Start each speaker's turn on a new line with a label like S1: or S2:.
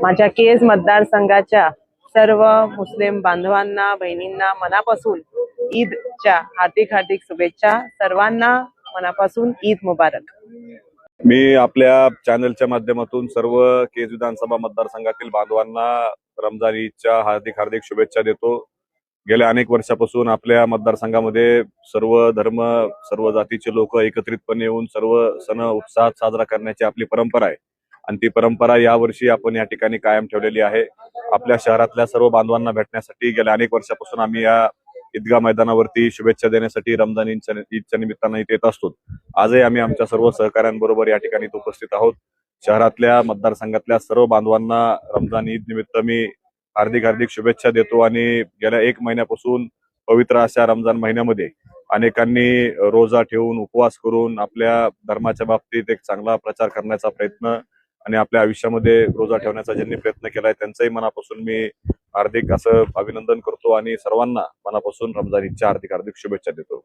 S1: माझ्या केज मतदारसंघाच्या सर्व मुस्लिम बांधवांना, बहिणींना मनापासून ईदच्या हार्दिक हार्दिक शुभेच्छा। सर्वांना मनापासून ईद मुबारक।
S2: मी आपल्या चॅनलच्या माध्यमातून सर्व केज विधानसभा मतदारसंघातील बांधवांना रमजान ईदच्या हार्दिक हार्दिक शुभेच्छा देतो। गेल्या अनेक वर्षापासून आपल्या मतदारसंघामध्ये सर्व धर्म, सर्व जातीचे लोक एकत्रितपणे येऊन सर्व सण उत्साहात साजरा करण्याची आपली परंपरा आहे आणि ती परंपरा यावर्षी आपण या ठिकाणी कायम ठेवलेली आहे। आपल्या शहरातल्या सर्व बांधवांना भेटण्यासाठी गेल्या अनेक वर्षापासून आम्ही या ईदगाह मैदानावरती शुभेच्छा देण्यासाठी रमजान ईदच्या निमित्तानं इथे येत असतो। आजही आम्ही आमच्या सर्व सहकाऱ्यांबरोबर या ठिकाणी उपस्थित आहोत। शहरातल्या मतदारसंघातल्या सर्व बांधवांना रमजान ईद निमित्त मी हार्दिक हार्दिक शुभेच्छा देतो आणि गेल्या 1 महिन्यापासून पवित्र अशा रमजान महिन्यामध्ये अनेकांनी रोजा ठेवून उपवास करून आपल्या धर्माच्या बाबतीत एक चांगला प्रचार करण्याचा प्रयत्न आणि आपल्या आयुष्यामध्ये रोजा ठेवण्याचा ज्यांनी प्रयत्न केलाय त्यांचंही मनापासून मी हार्दिक असं अभिनंदन करतो आणि सर्वांना मनापासून रमजान ईदच्या हार्दिक हार्दिक शुभेच्छा देतो।